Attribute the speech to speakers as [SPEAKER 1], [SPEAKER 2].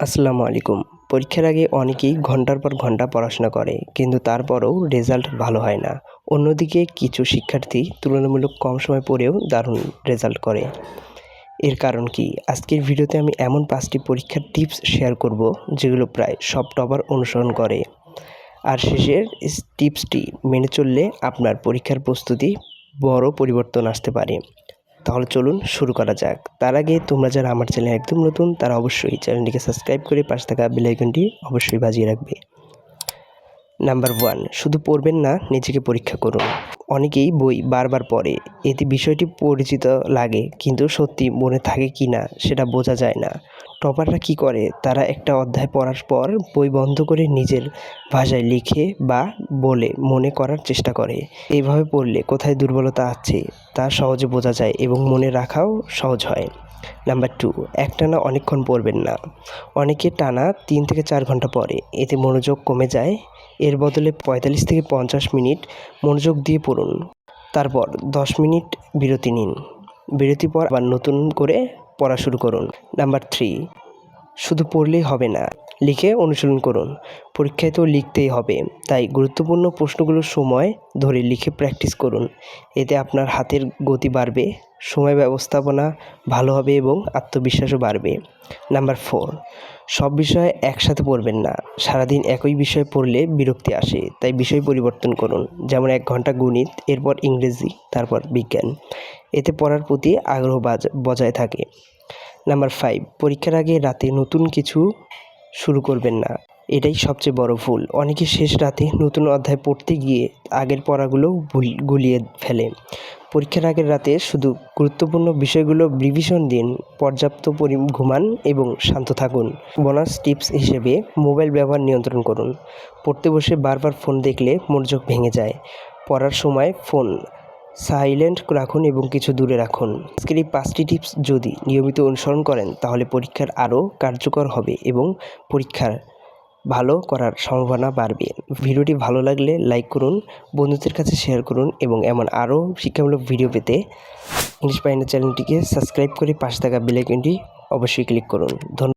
[SPEAKER 1] আসসালামু আলাইকুম। পরীক্ষার আগে অনেকেই ঘন্টার পর ঘন্টা পড়াশোনা করে, কিন্তু তারপরেও রেজাল্ট ভালো হয় না। অন্যদিকে কিছু শিক্ষার্থী তুলনামূলক কম সময় পড়েও দারুণ রেজাল্ট করে। এর কারণ কি? আজকের ভিডিওতে আমি এমন 5টি পরীক্ষার টিপস শেয়ার করব, যেগুলো প্রায় সব টপার অনুসরণ করে। আর শেষের টিপসটি মেনে চললে আপনার পরীক্ষার প্রস্তুতি বড় পরিবর্তন আসতে পারে। তাহলে চলুন শুরু করা যাক। তার আগে তোমরা যারা আমার চ্যানেলে একদম নতুন, তারা অবশ্যই চ্যানেলটিকে সাবস্ক্রাইব করে পাশে থাকা বেল আইকনটি অবশ্যই বাজিয়ে রাখবে। নাম্বার 1, শুধু পড়বেন না, নিজেকে পরীক্ষা করুন। অনেকেই বই বারবার পড়ে, এতে বিষয়টি পরিচিত লাগে, কিন্তু সত্যি মনে থাকে কি না সেটা বোঝা যায় না। টপাররা কি করে? তারা একটা অধ্যায় পড়ার পর বই বন্ধ করে নিজের ভাষায় লিখে বা বলে মনে করার চেষ্টা করে। এইভাবে পড়লে কোথায় দুর্বলতা আছে তা সহজে বোঝা যায় এবং মনে রাখাও সহজ হয়। নাম্বার 2, একটানা অনেকক্ষণ পড়বেন না। অনেকে টানা 3 থেকে 4 ঘন্টা পড়ে, এতে মনোযোগ কমে যায়। এর বদলে 45 থেকে 50 মিনিট মনোযোগ দিয়ে পড়ুন। তারপর 10 মিনিট বিরতি নিন। বিরতির পর আবার নতুন করে পড়া শুরু করুন। নাম্বার 3, শুধু পড়লেই হবে না, লিখে অনুশীলন করুন। পরীক্ষায় তো লিখতেই হবে, তাই গুরুত্বপূর্ণ প্রশ্নগুলো সময় ধরে লিখে প্র্যাকটিস করুন। এতে আপনার হাতের গতি বাড়বে, সময় ব্যবস্থাপনা ভালো হবে এবং আত্মবিশ্বাসও বাড়বে। নাম্বার 4, সব বিষয় একসাথে পড়বেন না। সারাদিন একই বিষয় পড়লে বিরক্তি আসে, তাই বিষয় পরিবর্তন করুন। যেমন 1 ঘন্টা গণিত, এরপর ইংরেজি, তারপর বিজ্ঞান। এতে পড়ার প্রতি আগ্রহ বজায় থাকে। নাম্বার 5, পরীক্ষার আগে রাতে নতুন কিছু শুরু করবেন না। এটাই সবচেয়ে বড় ভুল। অনেকে শেষ রাতে নতুন অধ্যায় পড়তে গিয়ে আগের পড়াগুলো গুলিয়ে ফেলে। পরীক্ষার আগের রাতে শুধু গুরুত্বপূর্ণ বিষয়গুলো রিভিশন দিন, পর্যাপ্ত ঘুমান এবং শান্ত থাকুন। বোনাস টিপস হিসেবে মোবাইল ব্যবহার নিয়ন্ত্রণ করুন। পড়তে বসে বারবার ফোন দেখলে মনোযোগ ভেঙে যায়। পড়ার সময় ফোন সাইলেন্ট রাখুন এবং কিছু দূরে রাখুন। আজকের এই 5টি টিপস যদি নিয়মিত অনুসরণ করেন, তাহলে পরীক্ষার আরও কার্যকর হবে এবং পরীক্ষার ভালো করার সম্ভাবনা বাড়বে। ভিডিওটি ভালো লাগলে লাইক করুন, বন্ধুদের কাছে শেয়ার করুন এবং এমন আরও শিক্ষামূলক ভিডিও পেতে ইংলিশ পাইনের চ্যানেলটিকে সাবস্ক্রাইব করে পাশে থাকা বেল আইকনটি অবশ্যই ক্লিক করুন। ধন্যবাদ।